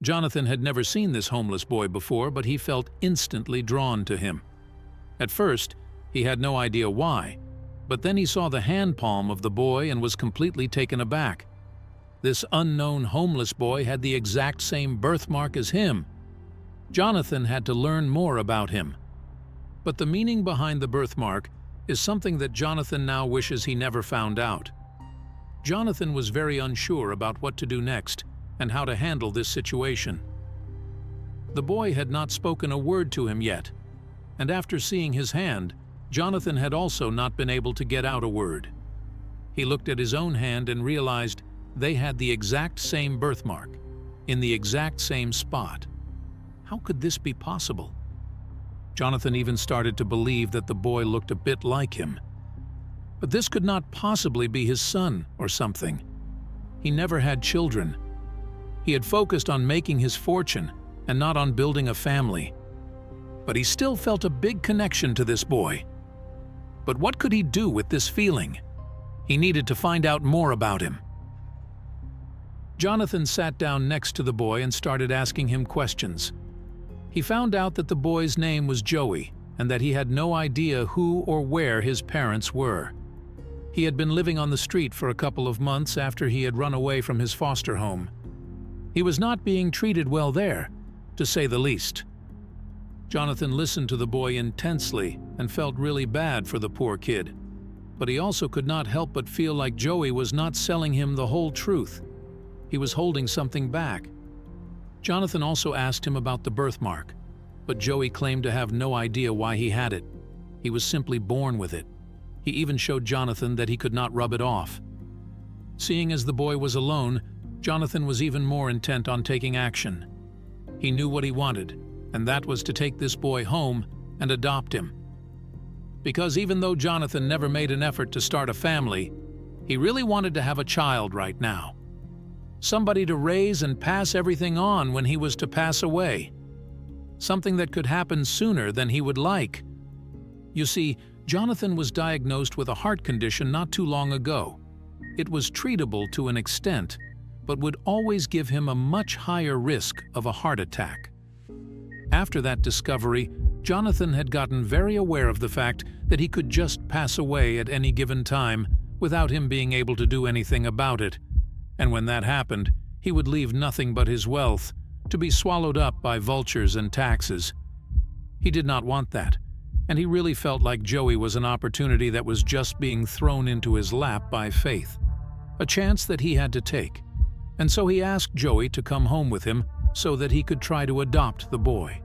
Jonathan had never seen this homeless boy before, but he felt instantly drawn to him. At first, he had no idea why, but then he saw the hand palm of the boy and was completely taken aback. This unknown homeless boy had the exact same birthmark as him. Jonathan had to learn more about him. But the meaning behind the birthmark is something that Jonathan now wishes he never found out. Jonathan was very unsure about what to do next and how to handle this situation. The boy had not spoken a word to him yet, and after seeing his hand, Jonathan had also not been able to get out a word. He looked at his own hand and realized they had the exact same birthmark, in the exact same spot. How could this be possible? Jonathan even started to believe that the boy looked a bit like him. But this could not possibly be his son or something. He never had children. He had focused on making his fortune and not on building a family. But he still felt a big connection to this boy. But what could he do with this feeling? He needed to find out more about him. Jonathan sat down next to the boy and started asking him questions. He found out that the boy's name was Joey and that he had no idea who or where his parents were. He had been living on the street for a couple of months after he had run away from his foster home. He was not being treated well there, to say the least. Jonathan listened to the boy intensely and felt really bad for the poor kid. But he also could not help but feel like Joey was not selling him the whole truth. He was holding something back. Jonathan also asked him about the birthmark, but Joey claimed to have no idea why he had it. He was simply born with it. He even showed Jonathan that he could not rub it off. Seeing as the boy was alone, Jonathan was even more intent on taking action. He knew what he wanted, and that was to take this boy home and adopt him. Because even though Jonathan never made an effort to start a family, he really wanted to have a child right now. Somebody to raise and pass everything on when he was to pass away. Something that could happen sooner than he would like. You see, Jonathan was diagnosed with a heart condition not too long ago. It was treatable to an extent, but would always give him a much higher risk of a heart attack. After that discovery, Jonathan had gotten very aware of the fact that he could just pass away at any given time without him being able to do anything about it. And when that happened, he would leave nothing but his wealth, to be swallowed up by vultures and taxes. He did not want that, and he really felt like Joey was an opportunity that was just being thrown into his lap by Faith, a chance that he had to take. And so he asked Joey to come home with him so that he could try to adopt the boy.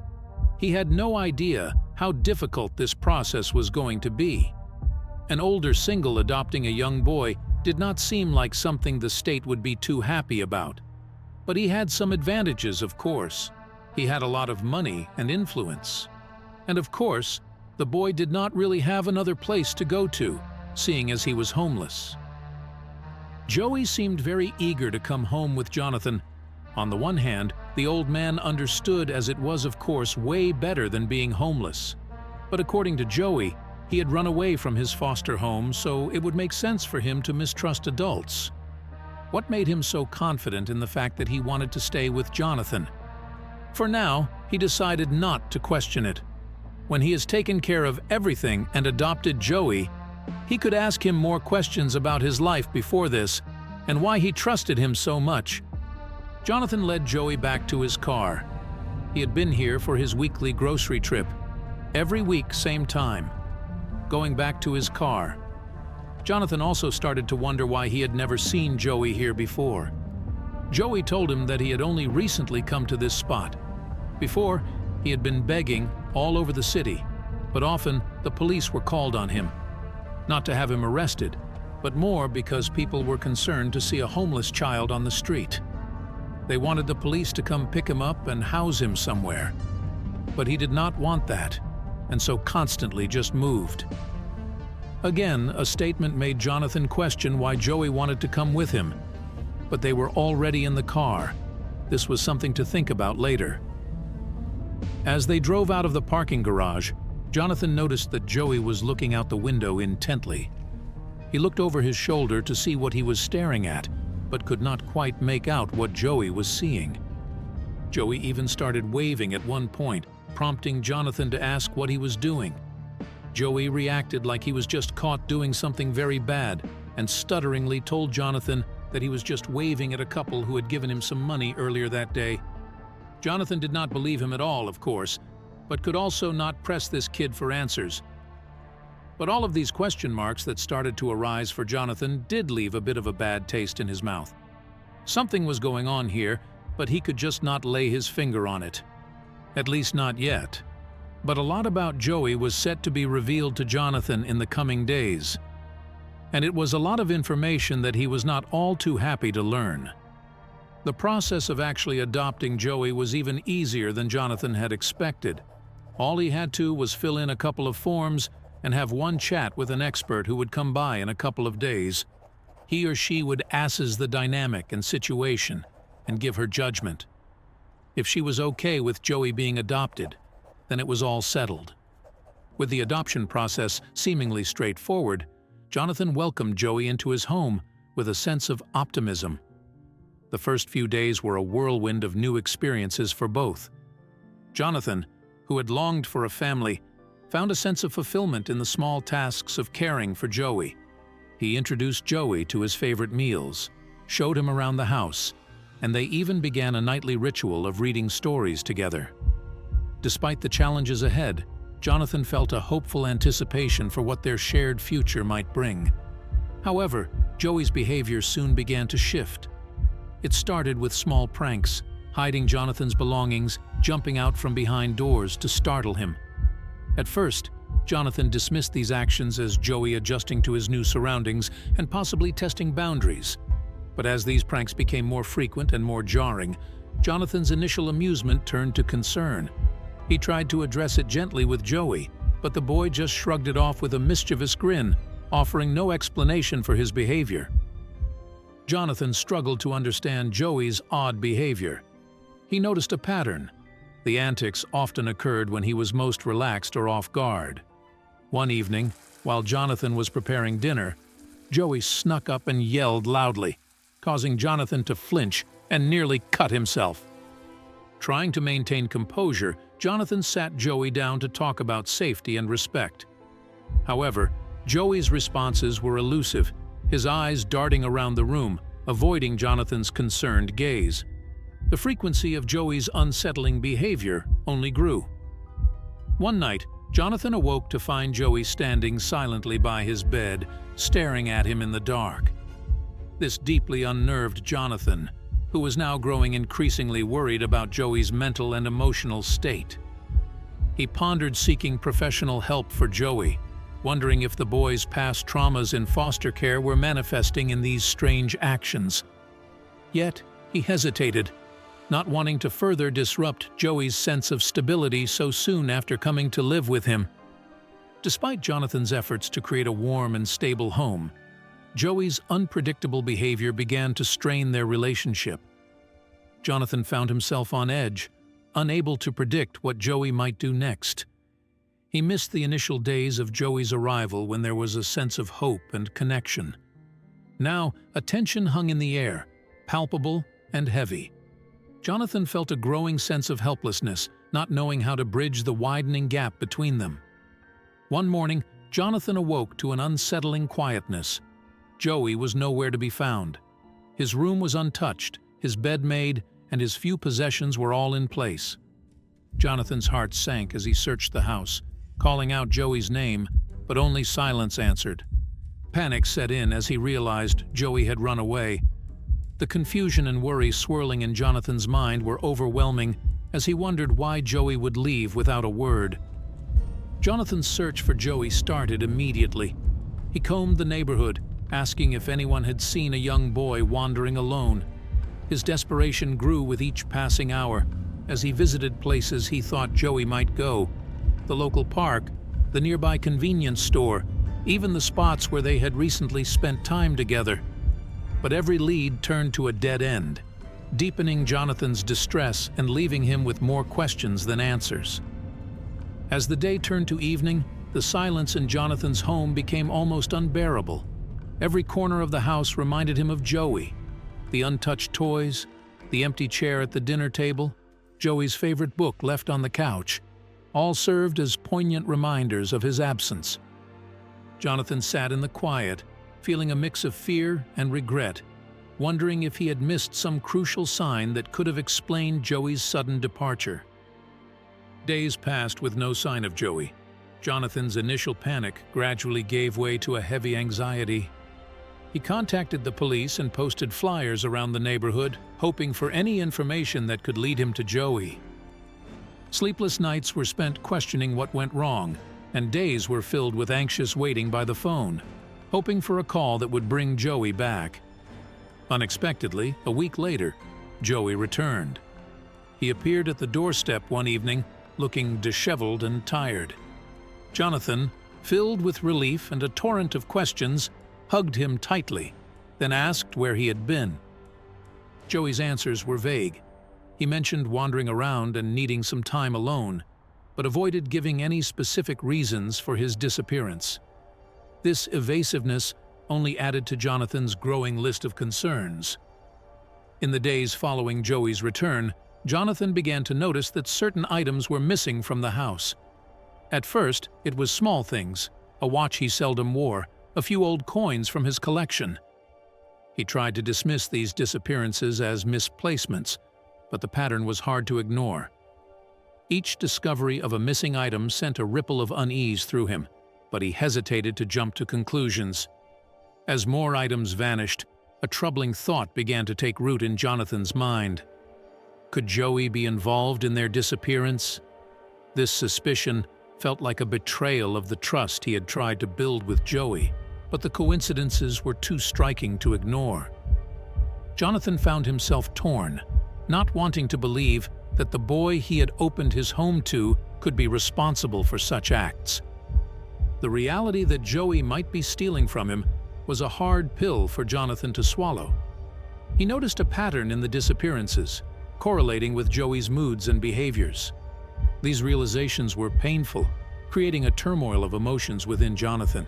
He had no idea how difficult this process was going to be. An older single adopting a young boy did not seem like something the state would be too happy about. But he had some advantages, of course. He had a lot of money and influence. And of course, the boy did not really have another place to go to, seeing as he was homeless. Joey seemed very eager to come home with Jonathan. On the one hand, the old man understood, as it was of course way better than being homeless. But according to Joey, he had run away from his foster home, so it would make sense for him to mistrust adults. What made him so confident in the fact that he wanted to stay with Jonathan? For now, he decided not to question it. When he has taken care of everything and adopted Joey, he could ask him more questions about his life before this and why he trusted him so much. Jonathan led Joey back to his car. He had been here for his weekly grocery trip. Every week, same time. Going back to his car. Jonathan also started to wonder why he had never seen Joey here before. Joey told him that he had only recently come to this spot. Before, he had been begging all over the city, but often the police were called on him. Not to have him arrested, but more because people were concerned to see a homeless child on the street. They wanted the police to come pick him up and house him somewhere. But he did not want that, and so constantly just moved. Again, a statement made Jonathan question why Joey wanted to come with him. But they were already in the car. This was something to think about later. As they drove out of the parking garage, Jonathan noticed that Joey was looking out the window intently. He looked over his shoulder to see what he was staring at, but could not quite make out what Joey was seeing. Joey even started waving at one point, prompting Jonathan to ask what he was doing. Joey reacted like he was just caught doing something very bad and stutteringly told Jonathan that he was just waving at a couple who had given him some money earlier that day. Jonathan did not believe him at all, of course, but could also not press this kid for answers. But all of these question marks that started to arise for Jonathan did leave a bit of a bad taste in his mouth. Something was going on here, but he could just not lay his finger on it. At least not yet. But a lot about Joey was set to be revealed to Jonathan in the coming days. And it was a lot of information that he was not all too happy to learn. The process of actually adopting Joey was even easier than Jonathan had expected. All he had to was fill in a couple of forms and have one chat with an expert who would come by in a couple of days. He or she would assess the dynamic and situation and give her judgment. If she was okay with Joey being adopted, then it was all settled. With the adoption process seemingly straightforward, Jonathan welcomed Joey into his home with a sense of optimism. The first few days were a whirlwind of new experiences for both. Jonathan, who had longed for a family, found a sense of fulfillment in the small tasks of caring for Joey. He introduced Joey to his favorite meals, showed him around the house, and they even began a nightly ritual of reading stories together. Despite the challenges ahead, Jonathan felt a hopeful anticipation for what their shared future might bring. However, Joey's behavior soon began to shift. It started with small pranks, hiding Jonathan's belongings, jumping out from behind doors to startle him. At first, Jonathan dismissed these actions as Joey adjusting to his new surroundings and possibly testing boundaries. But as these pranks became more frequent and more jarring, Jonathan's initial amusement turned to concern. He tried to address it gently with Joey, but the boy just shrugged it off with a mischievous grin, offering no explanation for his behavior. Jonathan struggled to understand Joey's odd behavior. He noticed a pattern. The antics often occurred when he was most relaxed or off guard. One evening, while Jonathan was preparing dinner, Joey snuck up and yelled loudly, causing Jonathan to flinch and nearly cut himself. Trying to maintain composure, Jonathan sat Joey down to talk about safety and respect. However, Joey's responses were elusive, his eyes darting around the room, avoiding Jonathan's concerned gaze. The frequency of Joey's unsettling behavior only grew. One night, Jonathan awoke to find Joey standing silently by his bed, staring at him in the dark. This deeply unnerved Jonathan, who was now growing increasingly worried about Joey's mental and emotional state. He pondered seeking professional help for Joey, wondering if the boy's past traumas in foster care were manifesting in these strange actions. Yet, he hesitated, not wanting to further disrupt Joey's sense of stability so soon after coming to live with him. Despite Jonathan's efforts to create a warm and stable home, Joey's unpredictable behavior began to strain their relationship. Jonathan found himself on edge, unable to predict what Joey might do next. He missed the initial days of Joey's arrival when there was a sense of hope and connection. Now, a tension hung in the air, palpable and heavy. Jonathan felt a growing sense of helplessness, not knowing how to bridge the widening gap between them. One morning, Jonathan awoke to an unsettling quietness. Joey was nowhere to be found. His room was untouched, his bed made, and his few possessions were all in place. Jonathan's heart sank as he searched the house, calling out Joey's name, but only silence answered. Panic set in as he realized Joey had run away. The confusion and worry swirling in Jonathan's mind were overwhelming as he wondered why Joey would leave without a word. Jonathan's search for Joey started immediately. He combed the neighborhood, asking if anyone had seen a young boy wandering alone. His desperation grew with each passing hour as he visited places he thought Joey might go: the local park, the nearby convenience store, even the spots where they had recently spent time together. But every lead turned to a dead end, deepening Jonathan's distress and leaving him with more questions than answers. As the day turned to evening, the silence in Jonathan's home became almost unbearable. Every corner of the house reminded him of Joey. The untouched toys, the empty chair at the dinner table, Joey's favorite book left on the couch, all served as poignant reminders of his absence. Jonathan sat in the quiet, feeling a mix of fear and regret, wondering if he had missed some crucial sign that could have explained Joey's sudden departure. Days passed with no sign of Joey. Jonathan's initial panic gradually gave way to a heavy anxiety. He contacted the police and posted flyers around the neighborhood, hoping for any information that could lead him to Joey. Sleepless nights were spent questioning what went wrong, and days were filled with anxious waiting by the phone, hoping for a call that would bring Joey back. Unexpectedly, a week later, Joey returned. He appeared at the doorstep one evening, looking disheveled and tired. Jonathan, filled with relief and a torrent of questions, hugged him tightly, then asked where he had been. Joey's answers were vague. He mentioned wandering around and needing some time alone, but avoided giving any specific reasons for his disappearance. This evasiveness only added to Jonathan's growing list of concerns. In the days following Joey's return, Jonathan began to notice that certain items were missing from the house. At first, it was small things, a watch he seldom wore, a few old coins from his collection. He tried to dismiss these disappearances as misplacements, but the pattern was hard to ignore. Each discovery of a missing item sent a ripple of unease through him, but he hesitated to jump to conclusions. As more items vanished, a troubling thought began to take root in Jonathan's mind. Could Joey be involved in their disappearance? This suspicion felt like a betrayal of the trust he had tried to build with Joey, but the coincidences were too striking to ignore. Jonathan found himself torn, not wanting to believe that the boy he had opened his home to could be responsible for such acts. The reality that Joey might be stealing from him was a hard pill for Jonathan to swallow. He noticed a pattern in the disappearances, correlating with Joey's moods and behaviors. These realizations were painful, creating a turmoil of emotions within Jonathan.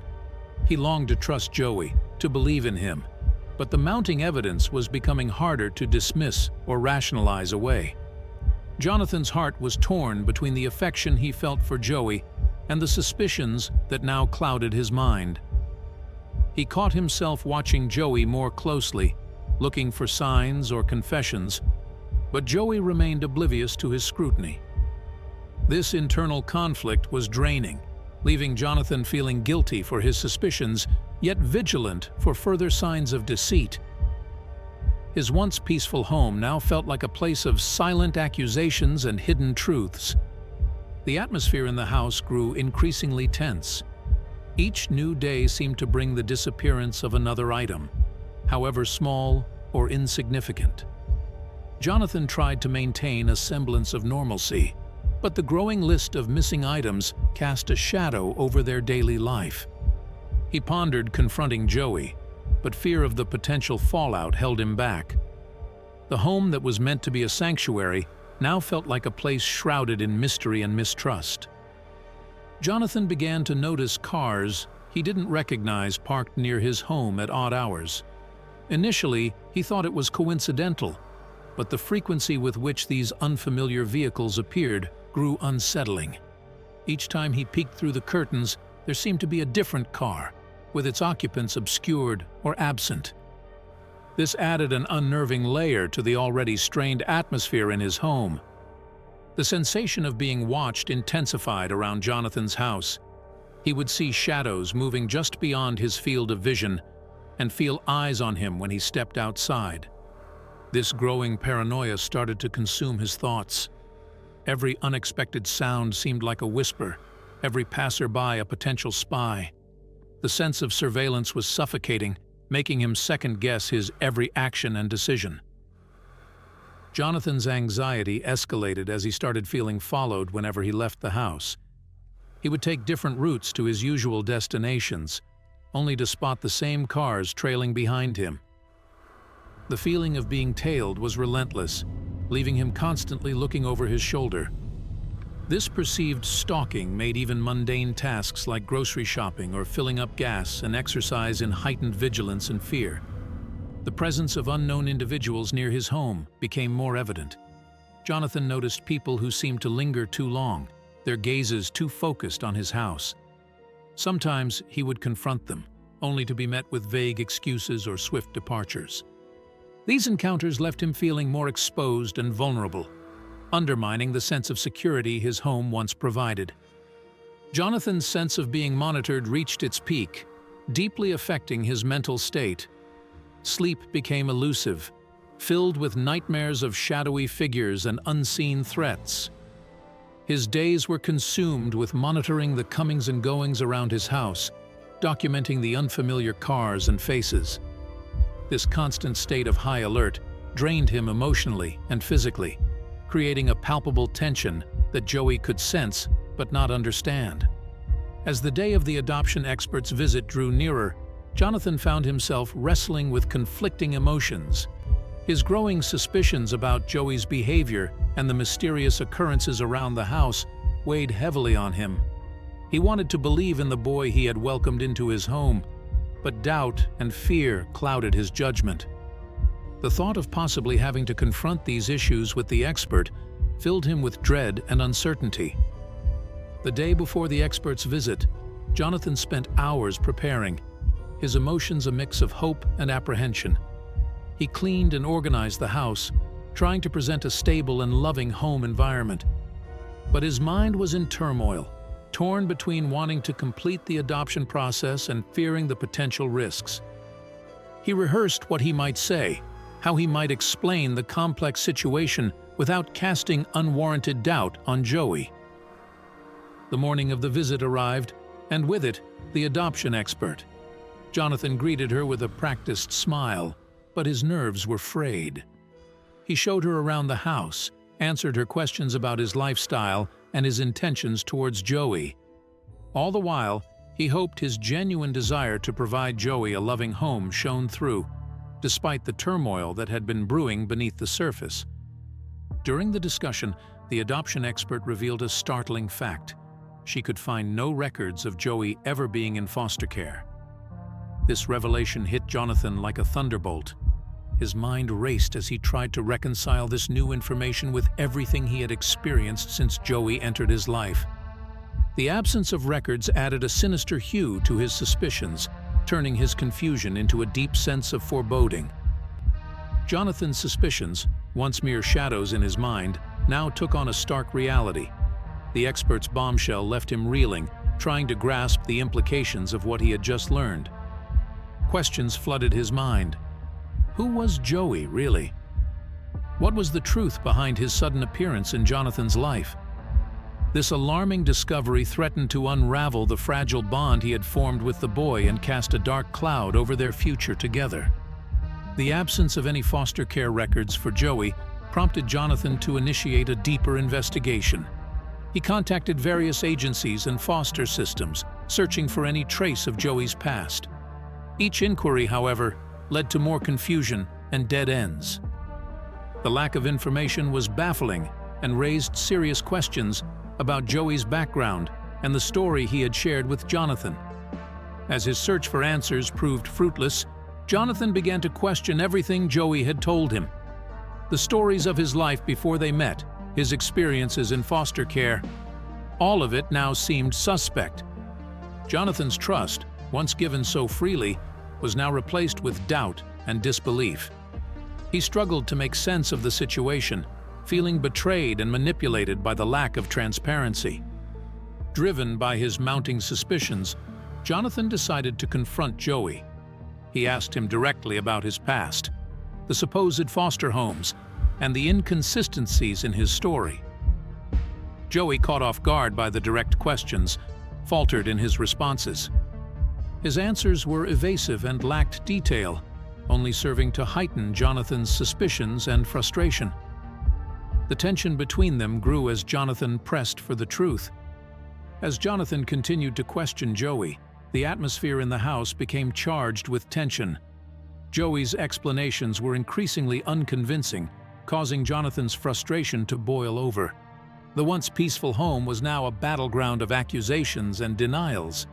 He longed to trust Joey, to believe in him, but the mounting evidence was becoming harder to dismiss or rationalize away. Jonathan's heart was torn between the affection he felt for Joey and the suspicions that now clouded his mind. He caught himself watching Joey more closely, looking for signs or confessions, but Joey remained oblivious to his scrutiny. This internal conflict was draining, leaving Jonathan feeling guilty for his suspicions, yet vigilant for further signs of deceit. His once peaceful home now felt like a place of silent accusations and hidden truths. The atmosphere in the house grew increasingly tense. Each new day seemed to bring the disappearance of another item, however small or insignificant. Jonathan tried to maintain a semblance of normalcy, but the growing list of missing items cast a shadow over their daily life. He pondered confronting Joey, but fear of the potential fallout held him back. The home that was meant to be a sanctuary now felt like a place shrouded in mystery and mistrust. Jonathan began to notice cars he didn't recognize parked near his home at odd hours. Initially, he thought it was coincidental, but the frequency with which these unfamiliar vehicles appeared grew unsettling. Each time he peeked through the curtains, there seemed to be a different car, with its occupants obscured or absent. This added an unnerving layer to the already strained atmosphere in his home. The sensation of being watched intensified around Jonathan's house. He would see shadows moving just beyond his field of vision and feel eyes on him when he stepped outside. This growing paranoia started to consume his thoughts. Every unexpected sound seemed like a whisper, every passerby a potential spy. The sense of surveillance was suffocating, making him second-guess his every action and decision. Jonathan's anxiety escalated as he started feeling followed whenever he left the house. He would take different routes to his usual destinations, only to spot the same cars trailing behind him. The feeling of being tailed was relentless, leaving him constantly looking over his shoulder. This perceived stalking made even mundane tasks like grocery shopping or filling up gas an exercise in heightened vigilance and fear. The presence of unknown individuals near his home became more evident. Jonathan noticed people who seemed to linger too long, their gazes too focused on his house. Sometimes he would confront them, only to be met with vague excuses or swift departures. These encounters left him feeling more exposed and vulnerable, undermining the sense of security his home once provided. Jonathan's sense of being monitored reached its peak, deeply affecting his mental state. Sleep became elusive, filled with nightmares of shadowy figures and unseen threats. His days were consumed with monitoring the comings and goings around his house, documenting the unfamiliar cars and faces. This constant state of high alert drained him emotionally and physically, creating a palpable tension that Joey could sense but not understand. As the day of the adoption expert's visit drew nearer, Jonathan found himself wrestling with conflicting emotions. His growing suspicions about Joey's behavior and the mysterious occurrences around the house weighed heavily on him. He wanted to believe in the boy he had welcomed into his home, but doubt and fear clouded his judgment. The thought of possibly having to confront these issues with the expert filled him with dread and uncertainty. The day before the expert's visit, Jonathan spent hours preparing, his emotions a mix of hope and apprehension. He cleaned and organized the house, trying to present a stable and loving home environment. But his mind was in turmoil, torn between wanting to complete the adoption process and fearing the potential risks. He rehearsed what he might say, how he might explain the complex situation without casting unwarranted doubt on Joey. The morning of the visit arrived, and with it, the adoption expert. Jonathan greeted her with a practiced smile, but his nerves were frayed. He showed her around the house, answered her questions about his lifestyle and his intentions towards Joey. All the while, he hoped his genuine desire to provide Joey a loving home shone through, despite the turmoil that had been brewing beneath the surface. During the discussion, the adoption expert revealed a startling fact. She could find no records of Joey ever being in foster care. This revelation hit Jonathan like a thunderbolt. His mind raced as he tried to reconcile this new information with everything he had experienced since Joey entered his life. The absence of records added a sinister hue to his suspicions, turning his confusion into a deep sense of foreboding. Jonathan's suspicions, once mere shadows in his mind, now took on a stark reality. The expert's bombshell left him reeling, trying to grasp the implications of what he had just learned. Questions flooded his mind. Who was Joey, really? What was the truth behind his sudden appearance in Jonathan's life? This alarming discovery threatened to unravel the fragile bond he had formed with the boy and cast a dark cloud over their future together. The absence of any foster care records for Joey prompted Jonathan to initiate a deeper investigation. He contacted various agencies and foster systems, searching for any trace of Joey's past. Each inquiry, however, led to more confusion and dead ends. The lack of information was baffling and raised serious questions about Joey's background and the story he had shared with Jonathan. As his search for answers proved fruitless, Jonathan began to question everything Joey had told him. The stories of his life before they met, his experiences in foster care, all of it now seemed suspect. Jonathan's trust, once given so freely, was now replaced with doubt and disbelief. He struggled to make sense of the situation, feeling betrayed and manipulated by the lack of transparency. Driven by his mounting suspicions, Jonathan decided to confront Joey. He asked him directly about his past, the supposed foster homes, and the inconsistencies in his story. Joey, caught off guard by the direct questions, faltered in his responses. His answers were evasive and lacked detail, only serving to heighten Jonathan's suspicions and frustration. The tension between them grew as Jonathan pressed for the truth. As Jonathan continued to question Joey, the atmosphere in the house became charged with tension. Joey's explanations were increasingly unconvincing, causing Jonathan's frustration to boil over. The once peaceful home was now a battleground of accusations and denials.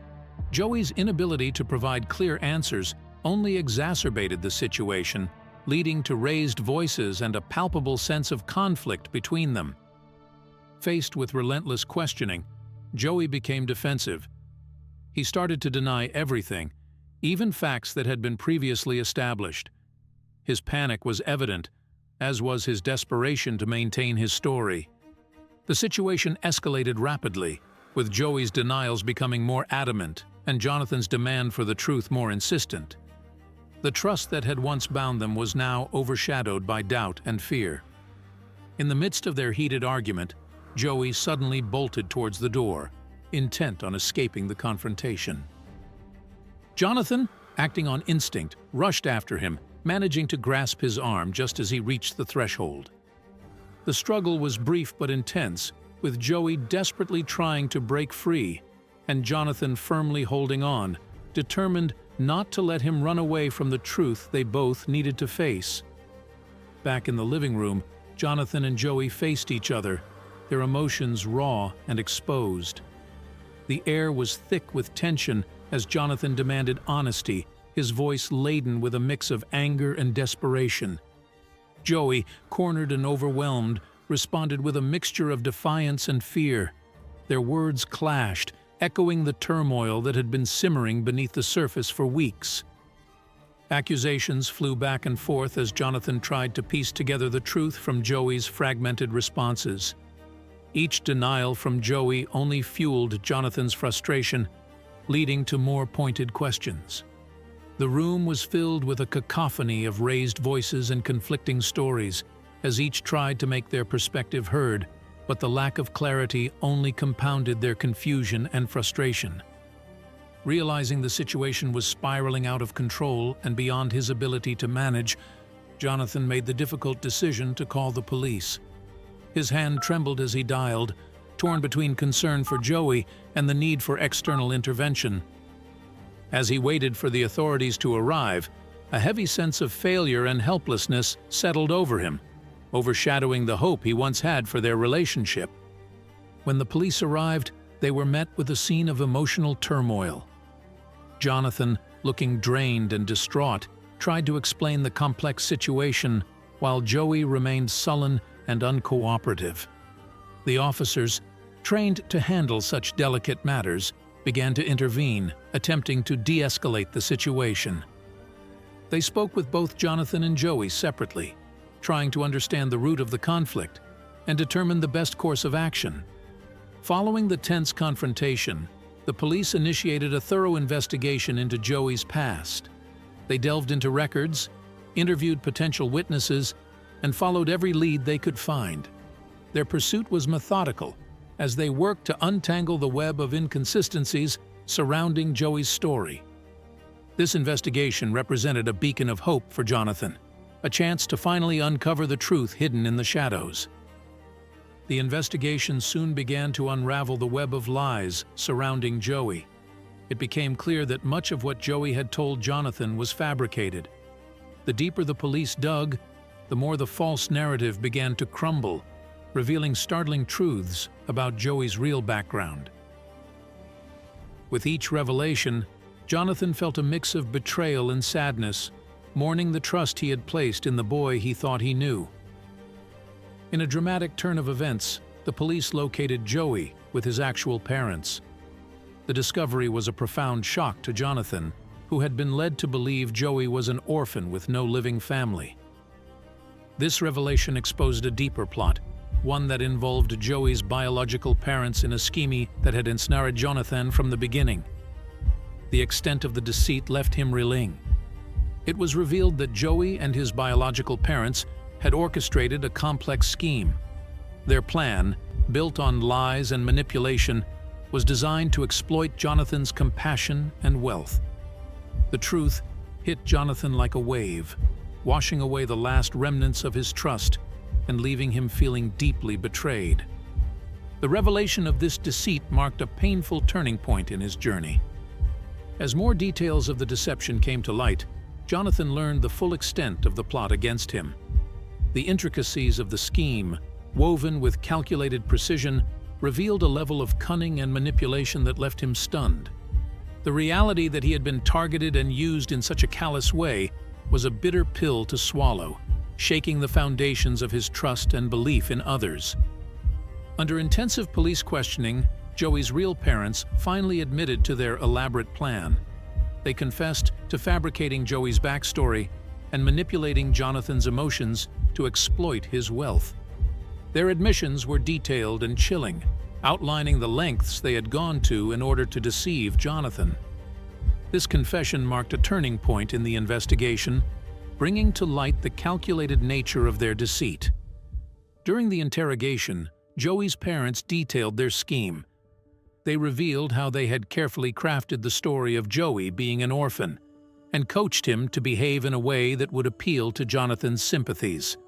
Joey's inability to provide clear answers only exacerbated the situation, leading to raised voices and a palpable sense of conflict between them. Faced with relentless questioning, Joey became defensive. He started to deny everything, even facts that had been previously established. His panic was evident, as was his desperation to maintain his story. The situation escalated rapidly, with Joey's denials becoming more adamant and Jonathan's demand for the truth more insistent. The trust that had once bound them was now overshadowed by doubt and fear. In the midst of their heated argument, Joey suddenly bolted towards the door, intent on escaping the confrontation. Jonathan, acting on instinct, rushed after him, managing to grasp his arm just as he reached the threshold. The struggle was brief but intense, with Joey desperately trying to break free, and Jonathan firmly holding on, determined not to let him run away from the truth they both needed to face. Back in the living room, Jonathan and Joey faced each other, their emotions raw and exposed. The air was thick with tension as Jonathan demanded honesty, his voice laden with a mix of anger and desperation. Joey, cornered and overwhelmed, responded with a mixture of defiance and fear. Their words clashed, echoing the turmoil that had been simmering beneath the surface for weeks. Accusations flew back and forth as Jonathan tried to piece together the truth from Joey's fragmented responses. Each denial from Joey only fueled Jonathan's frustration, leading to more pointed questions. The room was filled with a cacophony of raised voices and conflicting stories, as each tried to make their perspective heard, but the lack of clarity only compounded their confusion and frustration. Realizing the situation was spiraling out of control and beyond his ability to manage, Jonathan made the difficult decision to call the police. His hand trembled as he dialed, torn between concern for Joey and the need for external intervention. As he waited for the authorities to arrive, a heavy sense of failure and helplessness settled over him, overshadowing the hope he once had for their relationship. When the police arrived, they were met with a scene of emotional turmoil. Jonathan, looking drained and distraught, tried to explain the complex situation, while Joey remained sullen and uncooperative. The officers, trained to handle such delicate matters, began to intervene, attempting to de-escalate the situation. They spoke with both Jonathan and Joey separately, trying to understand the root of the conflict and determine the best course of action. Following the tense confrontation, the police initiated a thorough investigation into Joey's past. They delved into records, interviewed potential witnesses, and followed every lead they could find. Their pursuit was methodical, as they worked to untangle the web of inconsistencies surrounding Joey's story. This investigation represented a beacon of hope for Jonathan, a chance to finally uncover the truth hidden in the shadows. The investigation soon began to unravel the web of lies surrounding Joey. It became clear that much of what Joey had told Jonathan was fabricated. The deeper the police dug, the more the false narrative began to crumble, revealing startling truths about Joey's real background. With each revelation, Jonathan felt a mix of betrayal and sadness, mourning the trust he had placed in the boy he thought he knew. In a dramatic turn of events, the police located Joey with his actual parents. The discovery was a profound shock to Jonathan, who had been led to believe Joey was an orphan with no living family. This revelation exposed a deeper plot, one that involved Joey's biological parents in a scheme that had ensnared Jonathan from the beginning. The extent of the deceit left him reeling. It was revealed that Joey and his biological parents had orchestrated a complex scheme. Their plan, built on lies and manipulation, was designed to exploit Jonathan's compassion and wealth. The truth hit Jonathan like a wave, washing away the last remnants of his trust and leaving him feeling deeply betrayed. The revelation of this deceit marked a painful turning point in his journey. As more details of the deception came to light, Jonathan learned the full extent of the plot against him. The intricacies of the scheme, woven with calculated precision, revealed a level of cunning and manipulation that left him stunned. The reality that he had been targeted and used in such a callous way was a bitter pill to swallow, shaking the foundations of his trust and belief in others. Under intensive police questioning, Joey's real parents finally admitted to their elaborate plan. They confessed to fabricating Joey's backstory and manipulating Jonathan's emotions to exploit his wealth. Their admissions were detailed and chilling, outlining the lengths they had gone to in order to deceive Jonathan. This confession marked a turning point in the investigation, bringing to light the calculated nature of their deceit. During the interrogation, Joey's parents detailed their scheme. They revealed how they had carefully crafted the story of Joey being an orphan and coached him to behave in a way that would appeal to Jonathan's sympathies.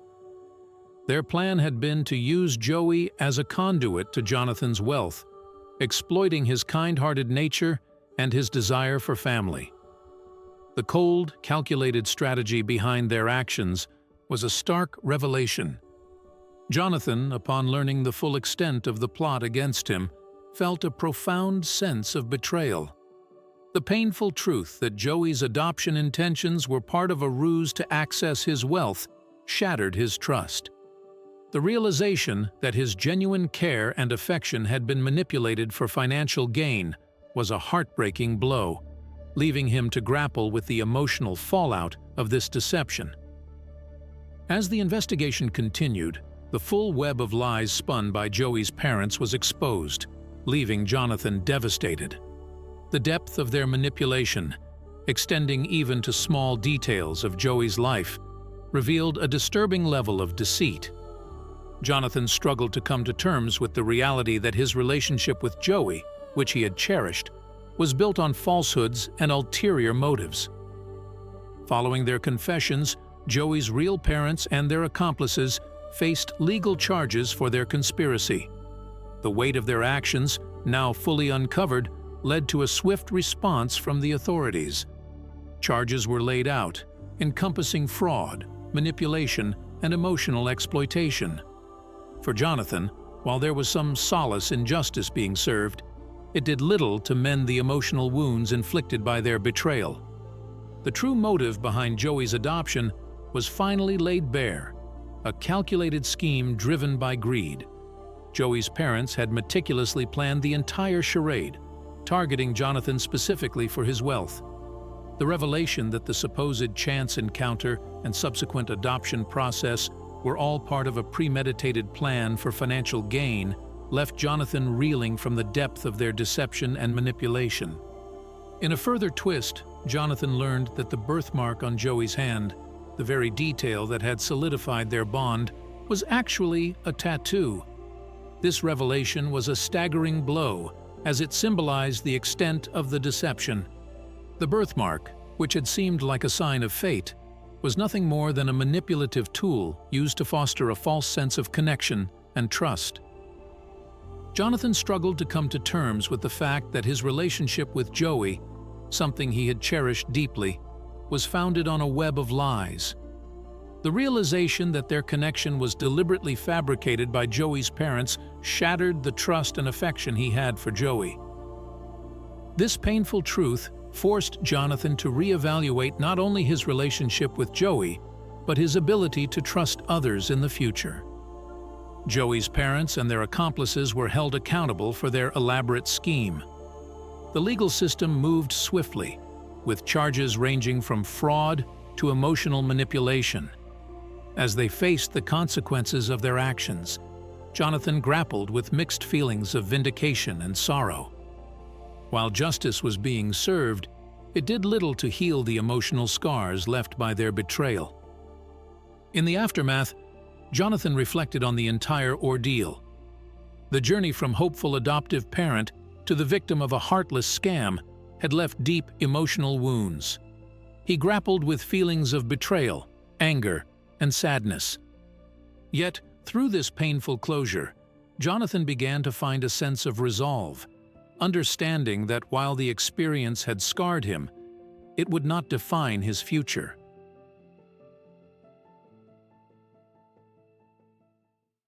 Their plan had been to use Joey as a conduit to Jonathan's wealth, exploiting his kind-hearted nature and his desire for family. The cold, calculated strategy behind their actions was a stark revelation. Jonathan, upon learning the full extent of the plot against him, felt a profound sense of betrayal. The painful truth that Joey's adoption intentions were part of a ruse to access his wealth shattered his trust. The realization that his genuine care and affection had been manipulated for financial gain was a heartbreaking blow, leaving him to grapple with the emotional fallout of this deception. As the investigation continued, the full web of lies spun by Joey's parents was exposed, leaving Jonathan devastated. The depth of their manipulation, extending even to small details of Joey's life, revealed a disturbing level of deceit. Jonathan struggled to come to terms with the reality that his relationship with Joey, which he had cherished, was built on falsehoods and ulterior motives. Following their confessions, Joey's real parents and their accomplices faced legal charges for their conspiracy. The weight of their actions, now fully uncovered, led to a swift response from the authorities. Charges were laid out, encompassing fraud, manipulation, and emotional exploitation. For Jonathan, while there was some solace in justice being served, it did little to mend the emotional wounds inflicted by their betrayal. The true motive behind Joey's adoption was finally laid bare, a calculated scheme driven by greed. Joey's parents had meticulously planned the entire charade, targeting Jonathan specifically for his wealth. The revelation that the supposed chance encounter and subsequent adoption process were all part of a premeditated plan for financial gain left Jonathan reeling from the depth of their deception and manipulation. In a further twist, Jonathan learned that the birthmark on Joey's hand, the very detail that had solidified their bond, was actually a tattoo. This revelation was a staggering blow, as it symbolized the extent of the deception. The birthmark, which had seemed like a sign of fate, was nothing more than a manipulative tool used to foster a false sense of connection and trust. Jonathan struggled to come to terms with the fact that his relationship with Joey, something he had cherished deeply, was founded on a web of lies. The realization that their connection was deliberately fabricated by Joey's parents shattered the trust and affection he had for Joey. This painful truth forced Jonathan to reevaluate not only his relationship with Joey, but his ability to trust others in the future. Joey's parents and their accomplices were held accountable for their elaborate scheme. The legal system moved swiftly, with charges ranging from fraud to emotional manipulation. As they faced the consequences of their actions, Jonathan grappled with mixed feelings of vindication and sorrow. While justice was being served, it did little to heal the emotional scars left by their betrayal. In the aftermath, Jonathan reflected on the entire ordeal. The journey from hopeful adoptive parent to the victim of a heartless scam had left deep emotional wounds. He grappled with feelings of betrayal, anger, and sadness. Yet, through this painful closure, Jonathan began to find a sense of resolve, understanding that while the experience had scarred him, it would not define his future.